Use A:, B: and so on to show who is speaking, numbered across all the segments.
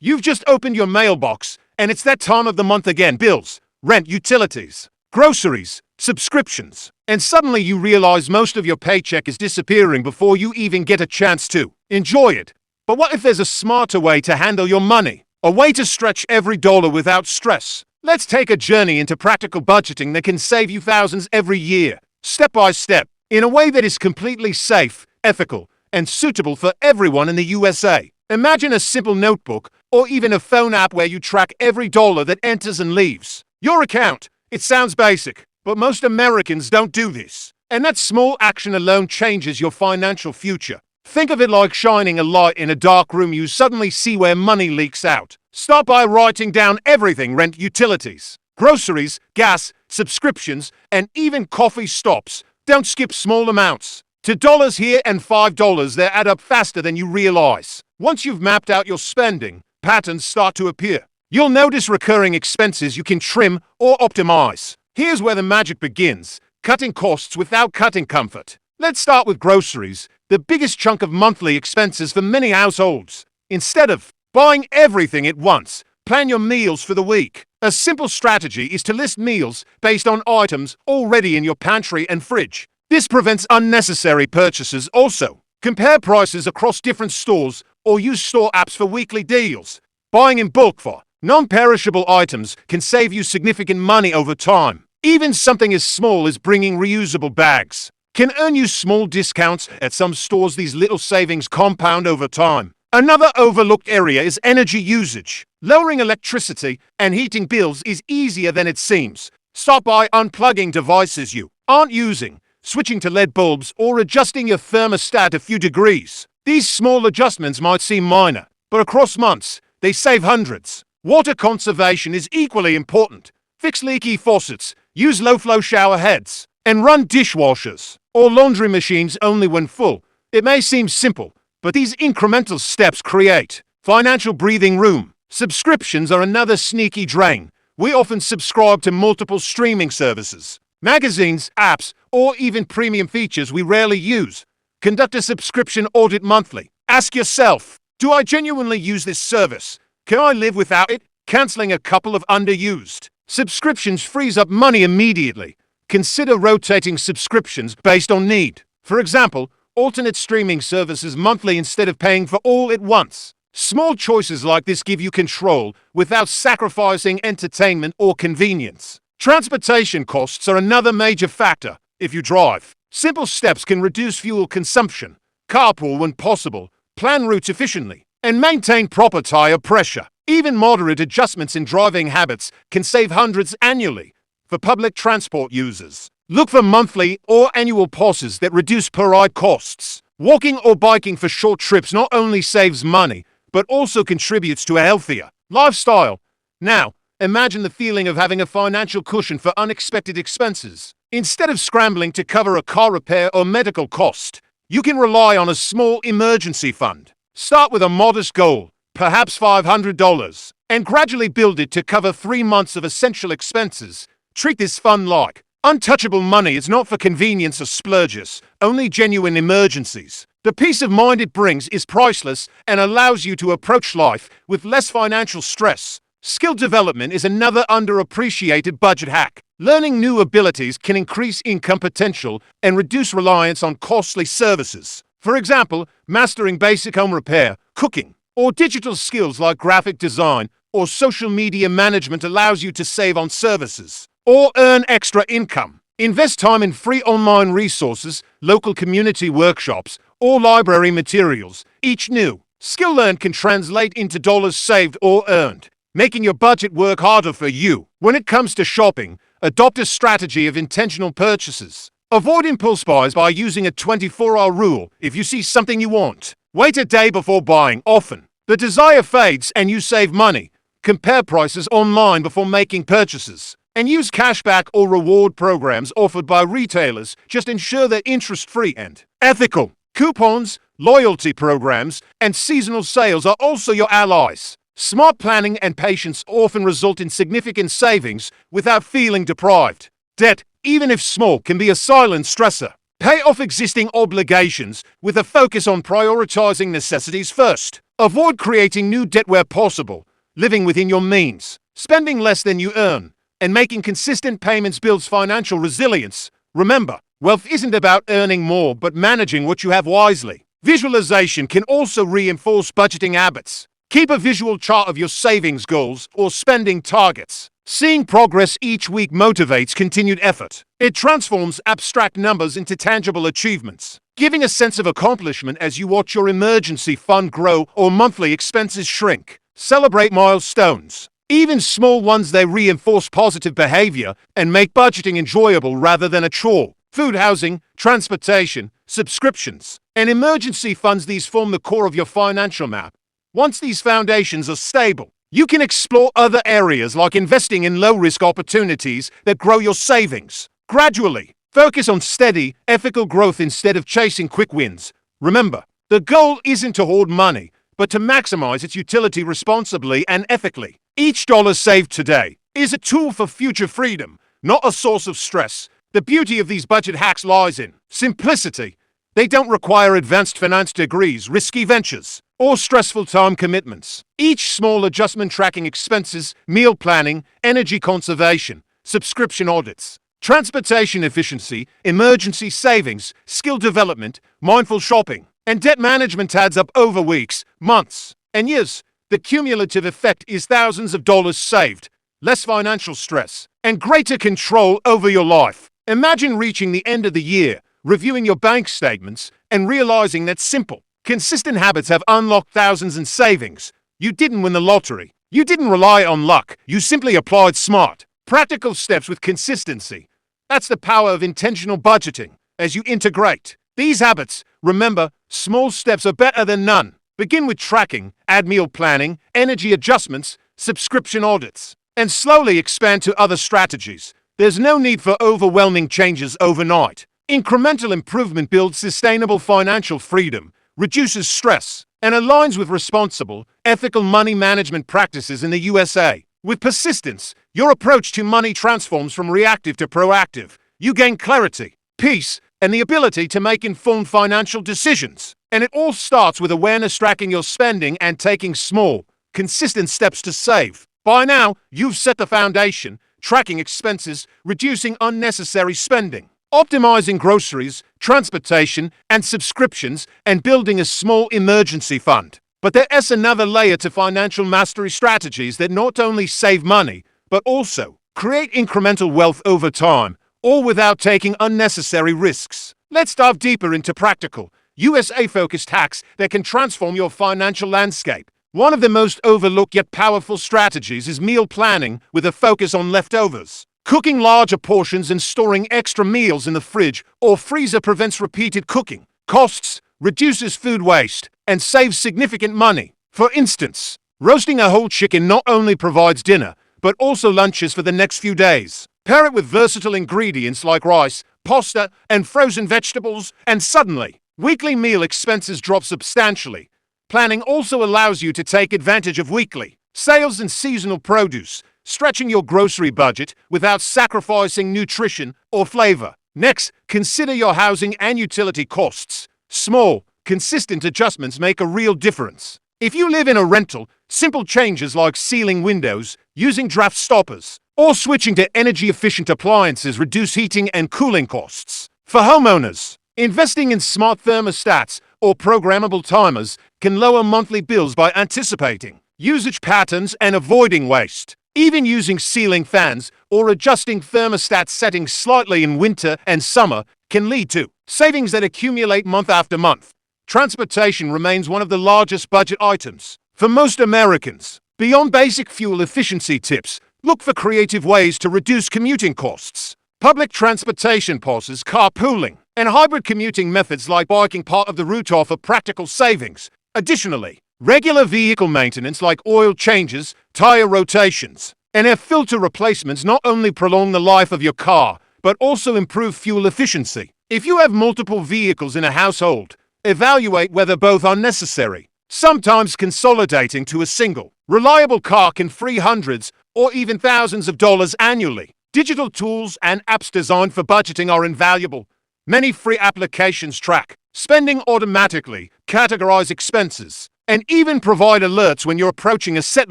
A: You've just opened your mailbox, and it's that time of the month again. Bills, rent, utilities, groceries, subscriptions. And suddenly you realize most of your paycheck is disappearing before you even get a chance to enjoy it. But what if there's a smarter way to handle your money? A way to stretch every dollar without stress? Let's take a journey into practical budgeting that can save you thousands every year, step by step, in a way that is completely safe, ethical, and suitable for everyone in the USA. Imagine a simple notebook or even a phone app where you track every dollar that enters and leaves your account. It sounds basic, but most Americans don't do this. And that small action alone changes your financial future. Think of it like shining a light in a dark room. You suddenly see where money leaks out. Start by writing down everything: rent, utilities, groceries, gas, subscriptions, and even coffee stops. Don't skip small amounts. $2 here and $5 there add up faster than you realize. Once you've mapped out your spending, patterns start to appear. You'll notice recurring expenses you can trim or optimize. Here's where the magic begins: cutting costs without cutting comfort. Let's start with groceries, the biggest chunk of monthly expenses for many households. Instead of buying everything at once, plan your meals for the week. A simple strategy is to list meals based on items already in your pantry and fridge. This prevents unnecessary purchases. Also, compare prices across different stores or use store apps for weekly deals. Buying in bulk for non-perishable items can save you significant money over time. Even something as small as bringing reusable bags can earn you small discounts at some stores. These little savings compound over time. Another overlooked area is energy usage. Lowering electricity and heating bills is easier than it seems. Start by unplugging devices you aren't using, switching to LED bulbs, or adjusting your thermostat a few degrees. These small adjustments might seem minor, but across months, they save hundreds. Water conservation is equally important. Fix leaky faucets, use low-flow shower heads, and run dishwashers or laundry machines only when full. It may seem simple, but these incremental steps create financial breathing room. Subscriptions are another sneaky drain. We often subscribe to multiple streaming services, magazines, apps, or even premium features we rarely use. Conduct a subscription audit monthly. Ask yourself, do I genuinely use this service? Can I live without it? Canceling a couple of underused subscriptions frees up money immediately. Consider rotating subscriptions based on need. For example, alternate streaming services monthly instead of paying for all at once. Small choices like this give you control without sacrificing entertainment or convenience. Transportation costs are another major factor. If you drive, simple steps can reduce fuel consumption. Carpool when possible, plan routes efficiently, and maintain proper tire pressure. Even moderate adjustments in driving habits can save hundreds annually. For public transport users, look for monthly or annual passes that reduce per-ride costs. Walking or biking for short trips not only saves money, but also contributes to a healthier lifestyle. Now, imagine the feeling of having a financial cushion for unexpected expenses. Instead of scrambling to cover a car repair or medical cost, you can rely on a small emergency fund. Start with a modest goal, perhaps $500, and gradually build it to cover 3 months of essential expenses. Treat this fund like untouchable money. It's not for convenience or splurges, only genuine emergencies. The peace of mind it brings is priceless and allows you to approach life with less financial stress. Skill development is another underappreciated budget hack. Learning new abilities can increase income potential and reduce reliance on costly services. For example, mastering basic home repair, cooking, or digital skills like graphic design or social media management allows you to save on services or earn extra income. Invest time in free online resources, local community workshops, or library materials. Each new skill learned can translate into dollars saved or earned, making your budget work harder for you. When it comes to shopping, adopt a strategy of intentional purchases. Avoid impulse buys by using a 24-hour rule. If you see something you want, wait a day before buying. Often, the desire fades and you save money. Compare prices online before making purchases, and use cashback or reward programs offered by retailers. Just ensure they're interest-free and ethical. Coupons, loyalty programs, and seasonal sales are also your allies. Smart planning and patience often result in significant savings without feeling deprived. Debt, even if small, can be a silent stressor. Pay off existing obligations with a focus on prioritizing necessities first. Avoid creating new debt where possible, living within your means, spending less than you earn, and making consistent payments builds financial resilience. Remember, wealth isn't about earning more, but managing what you have wisely. Visualization can also reinforce budgeting habits. Keep a visual chart of your savings goals or spending targets. Seeing progress each week motivates continued effort. It transforms abstract numbers into tangible achievements, giving a sense of accomplishment as you watch your emergency fund grow or monthly expenses shrink. Celebrate milestones. Even small ones, they reinforce positive behavior and make budgeting enjoyable rather than a chore. Food, housing, transportation, subscriptions, and emergency funds, these form the core of your financial map. Once these foundations are stable, you can explore other areas like investing in low-risk opportunities that grow your savings. Gradually, focus on steady, ethical growth instead of chasing quick wins. Remember, the goal isn't to hoard money, but to maximize its utility responsibly and ethically. Each dollar saved today is a tool for future freedom, not a source of stress. The beauty of these budget hacks lies in simplicity. They don't require advanced finance degrees, risky ventures, or stressful time commitments. Each small adjustment, tracking expenses, meal planning, energy conservation, subscription audits, transportation efficiency, emergency savings, skill development, mindful shopping, and debt management adds up over weeks, months, and years. The cumulative effect is thousands of dollars saved, less financial stress, and greater control over your life. Imagine reaching the end of the year, reviewing your bank statements, and realizing that simple, consistent habits have unlocked thousands in savings. You didn't win the lottery. You didn't rely on luck. You simply applied smart, practical steps with consistency. That's the power of intentional budgeting. As you integrate these habits, remember, small steps are better than none. Begin with tracking, add meal planning, energy adjustments, subscription audits, and slowly expand to other strategies. There's no need for overwhelming changes overnight. Incremental improvement builds sustainable financial freedom, reduces stress, and aligns with responsible, ethical money management practices in the USA. With persistence, your approach to money transforms from reactive to proactive. You gain clarity, peace, and the ability to make informed financial decisions. And it all starts with awareness, tracking your spending and taking small, consistent steps to save. By now, you've set the foundation, tracking expenses, reducing unnecessary spending, optimizing groceries, transportation, and subscriptions, and building a small emergency fund. But there is another layer to financial mastery: strategies that not only save money, but also create incremental wealth over time, all without taking unnecessary risks. Let's dive deeper into practical, USA-focused hacks that can transform your financial landscape. One of the most overlooked yet powerful strategies is meal planning, with a focus on leftovers. Cooking larger portions and storing extra meals in the fridge or freezer prevents repeated cooking costs, reduces food waste, and saves significant money. For instance, roasting a whole chicken not only provides dinner, but also lunches for the next few days. Pair it with versatile ingredients like rice, pasta, and frozen vegetables, and suddenly, weekly meal expenses drop substantially. Planning also allows you to take advantage of weekly sales and seasonal produce, stretching your grocery budget without sacrificing nutrition or flavor. Next, consider your housing and utility costs. Small, consistent adjustments make a real difference. If you live in a rental, simple changes like sealing windows, using draft stoppers, or switching to energy-efficient appliances reduce heating and cooling costs. For homeowners, investing in smart thermostats or programmable timers can lower monthly bills by anticipating usage patterns and avoiding waste. Even using ceiling fans or adjusting thermostat settings slightly in winter and summer can lead to savings that accumulate month after month. Transportation remains one of the largest budget items for most Americans. Beyond basic fuel efficiency tips, look for creative ways to reduce commuting costs. Public transportation passes, carpooling, and hybrid commuting methods like biking part of the route offer practical savings. Additionally, regular vehicle maintenance like oil changes, tire rotations, and air filter replacements not only prolong the life of your car, but also improve fuel efficiency. If you have multiple vehicles in a household, evaluate whether both are necessary. Sometimes consolidating to a single, reliable car can free hundreds or even thousands of dollars annually. Digital tools and apps designed for budgeting are invaluable. Many free applications track spending automatically, categorize expenses, and even provide alerts when you're approaching a set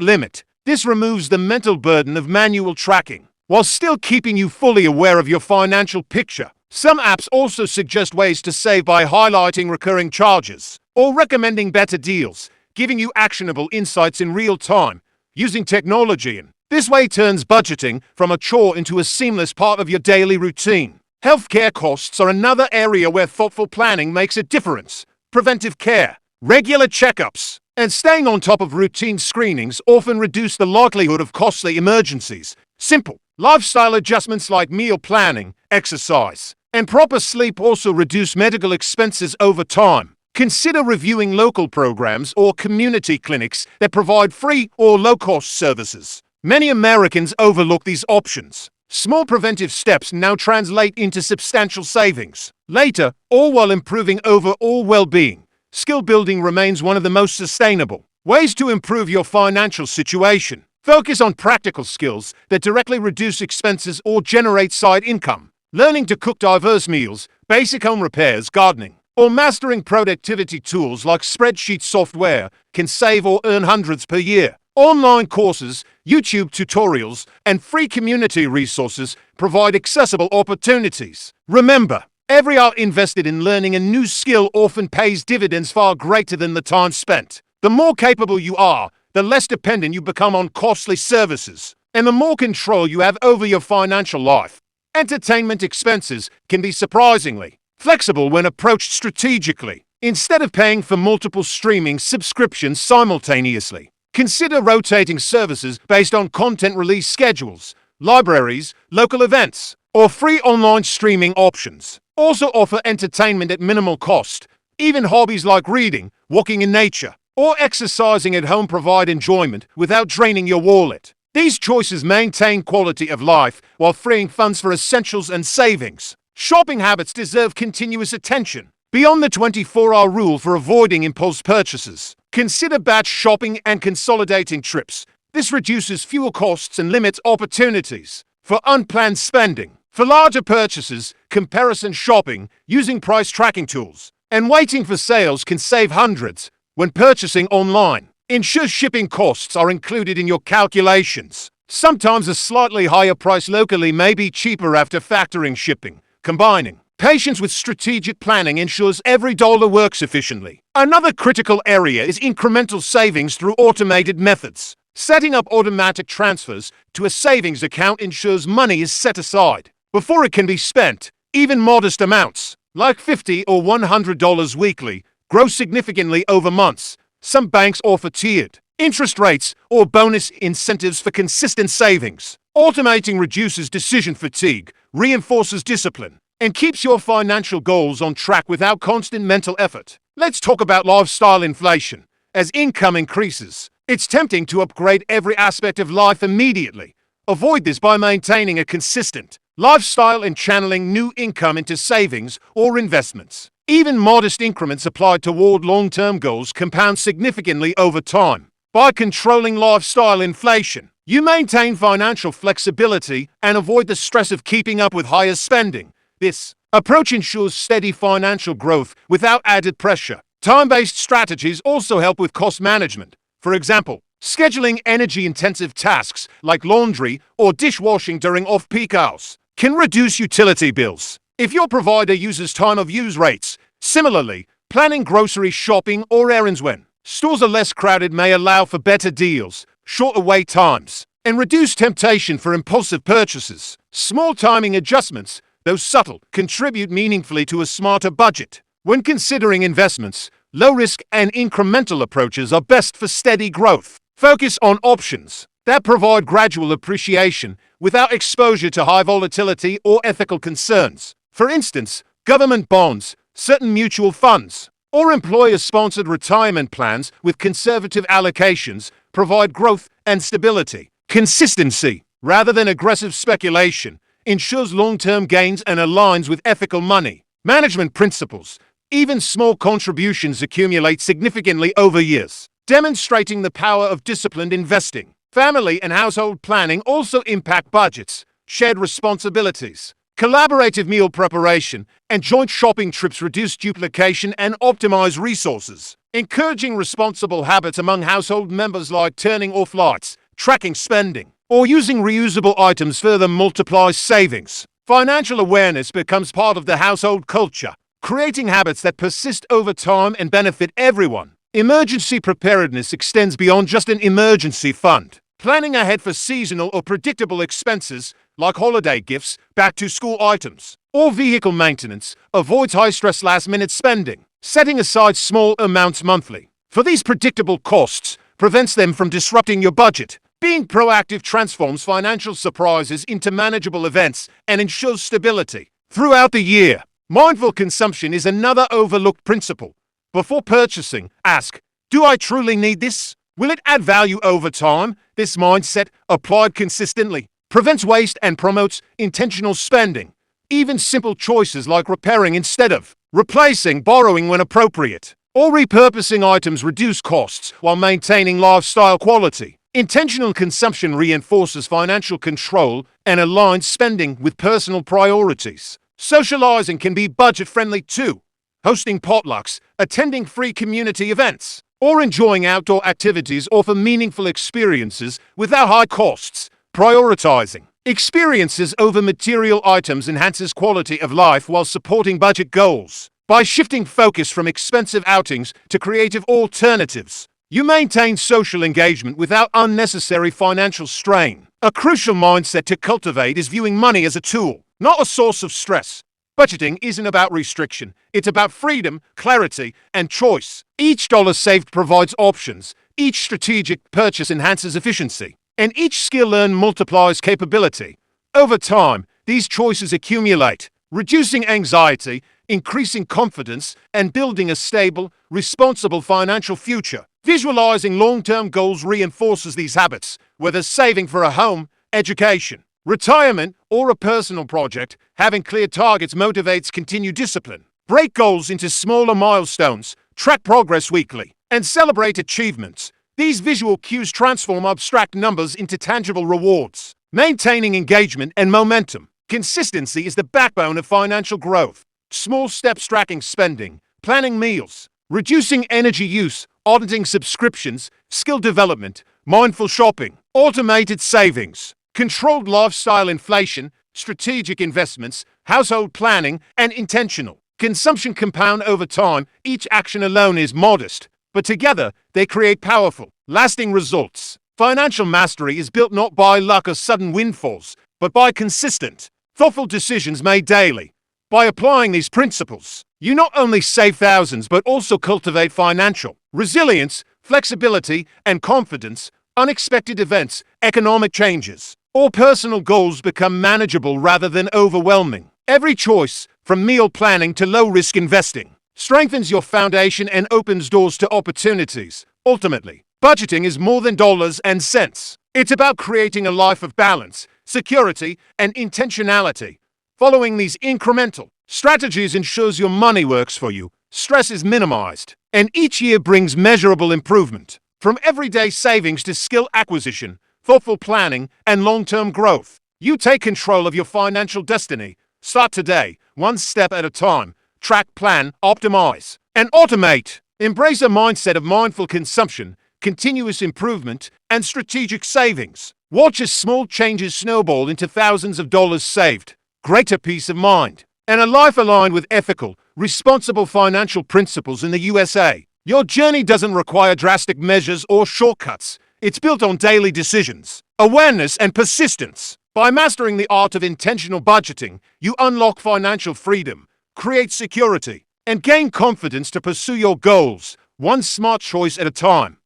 A: limit. This removes the mental burden of manual tracking, while still keeping you fully aware of your financial picture. Some apps also suggest ways to save by highlighting recurring charges or recommending better deals, giving you actionable insights in real time. Using technology in this way turns budgeting from a chore into a seamless part of your daily routine. Healthcare costs are another area where thoughtful planning makes a difference. Preventive care, regular checkups, and staying on top of routine screenings often reduce the likelihood of costly emergencies. Simple lifestyle adjustments like meal planning, exercise, and proper sleep also reduce medical expenses over time. Consider reviewing local programs or community clinics that provide free or low-cost services. Many Americans overlook these options. Small preventive steps now translate into substantial savings later, all while improving overall well-being. Skill building remains one of the most sustainable ways to improve your financial situation. Focus on practical skills that directly reduce expenses or generate side income. Learning to cook diverse meals, basic home repairs, gardening, or mastering productivity tools like spreadsheet software can save or earn hundreds per year. Online courses, YouTube tutorials, and free community resources provide accessible opportunities. Remember, every hour invested in learning a new skill often pays dividends far greater than the time spent. The more capable you are, the less dependent you become on costly services, and the more control you have over your financial life. Entertainment expenses can be surprisingly flexible when approached strategically. Instead of paying for multiple streaming subscriptions simultaneously, consider rotating services based on content release schedules. Libraries, local events, or free online streaming options also offer entertainment at minimal cost. Even hobbies like reading, walking in nature, or exercising at home provide enjoyment without draining your wallet. These choices maintain quality of life while freeing funds for essentials and savings. Shopping habits deserve continuous attention. Beyond the 24-hour rule for avoiding impulse purchases, consider batch shopping and consolidating trips. This reduces fuel costs and limits opportunities for unplanned spending. For larger purchases, comparison shopping, using price tracking tools, and waiting for sales can save hundreds. When purchasing online, ensure shipping costs are included in your calculations. Sometimes a slightly higher price locally may be cheaper after factoring shipping. Combining patience with strategic planning ensures every dollar works efficiently. Another critical area is incremental savings through automated methods. Setting up automatic transfers to a savings account ensures money is set aside before it can be spent. Even modest amounts, like $50 or $100 weekly, grow significantly over months. Some banks offer tiered interest rates or bonus incentives for consistent savings. Automating reduces decision fatigue, reinforces discipline, and keeps your financial goals on track without constant mental effort. Let's talk about lifestyle inflation. As income increases, it's tempting to upgrade every aspect of life immediately. Avoid this by maintaining a consistent lifestyle and channeling new income into savings or investments. Even modest increments applied toward long-term goals compound significantly over time. By controlling lifestyle inflation, you maintain financial flexibility and avoid the stress of keeping up with higher spending. This approach ensures steady financial growth without added pressure. Time-based strategies also help with cost management. For example, scheduling energy-intensive tasks like laundry or dishwashing during off-peak hours can reduce utility bills if your provider uses time-of-use rates. Similarly, planning grocery shopping or errands when stores are less crowded may allow for better deals, shorter wait times, and reduce temptation for impulsive purchases. Small timing adjustments, though subtle, contribute meaningfully to a smarter budget. When considering investments, low-risk and incremental approaches are best for steady growth. Focus on options that provide gradual appreciation without exposure to high volatility or ethical concerns. For instance, government bonds, certain mutual funds, or employer-sponsored retirement plans with conservative allocations provide growth and stability. Consistency, rather than aggressive speculation, ensures long-term gains and aligns with ethical money management principles. Even small contributions accumulate significantly over years, demonstrating the power of disciplined investing. Family and household planning also impact budgets. Shared responsibilities, collaborative meal preparation, and joint shopping trips reduce duplication and optimize resources. Encouraging responsible habits among household members like turning off lights, tracking spending, or using reusable items further multiplies savings. Financial awareness becomes part of the household culture, creating habits that persist over time and benefit everyone. Emergency preparedness extends beyond just an emergency fund. Planning ahead for seasonal or predictable expenses like holiday gifts, back-to-school items, or vehicle maintenance avoids high-stress last-minute spending. Setting aside small amounts monthly for these predictable costs prevents them from disrupting your budget. Being proactive transforms financial surprises into manageable events and ensures stability throughout the year. Mindful consumption is another overlooked principle. Before purchasing, ask, do I truly need this? Will it add value over time? This mindset, applied consistently, prevents waste and promotes intentional spending. Even simple choices like repairing instead of replacing, borrowing when appropriate, or repurposing items reduce costs while maintaining lifestyle quality. Intentional consumption reinforces financial control and aligns spending with personal priorities. Socializing can be budget-friendly too. Hosting potlucks, attending free community events, or enjoying outdoor activities offer meaningful experiences without high costs. Prioritizing experiences over material items enhances quality of life while supporting budget goals. By shifting focus from expensive outings to creative alternatives, you maintain social engagement without unnecessary financial strain. A crucial mindset to cultivate is viewing money as a tool, not a source of stress. Budgeting isn't about restriction, it's about freedom, clarity, and choice. Each dollar saved provides options, each strategic purchase enhances efficiency, and each skill learned multiplies capability. Over time, these choices accumulate, reducing anxiety, increasing confidence, and building a stable, responsible financial future. Visualizing long-term goals reinforces these habits, whether saving for a home, education, retirement, or a personal project. Having clear targets motivates continued discipline. Break goals into smaller milestones, track progress weekly, and celebrate achievements. These visual cues transform abstract numbers into tangible rewards. Maintaining engagement and momentum. Consistency is the backbone of financial growth. Small steps tracking spending, planning meals, reducing energy use, auditing subscriptions, skill development, mindful shopping, automated savings, controlled lifestyle inflation, strategic investments, household planning, and intentional consumption compound over time. Each action alone is modest, but together they create powerful, lasting results. Financial mastery is built not by luck or sudden windfalls, but by consistent, thoughtful decisions made daily. By applying these principles, you not only save thousands but also cultivate financial resilience, flexibility, and confidence. Unexpected events, economic changes, or personal goals become manageable rather than overwhelming. Every choice, from meal planning to low-risk investing, strengthens your foundation and opens doors to opportunities. Ultimately, budgeting is more than dollars and cents. It's about creating a life of balance, security, and intentionality. Following these incremental strategies ensures your money works for you, stress is minimized, and each year brings measurable improvement. From everyday savings to skill acquisition, thoughtful planning, and long-term growth, you take control of your financial destiny. Start today, one step at a time. Track, plan, optimize, and automate. Embrace a mindset of mindful consumption, continuous improvement, and strategic savings. Watch as small changes snowball into thousands of dollars saved, greater peace of mind, and a life aligned with ethical, responsible financial principles in the USA. Your journey doesn't require drastic measures or shortcuts. It's built on daily decisions, awareness, and persistence. By mastering the art of intentional budgeting, you unlock financial freedom, create security, and gain confidence to pursue your goals, one smart choice at a time.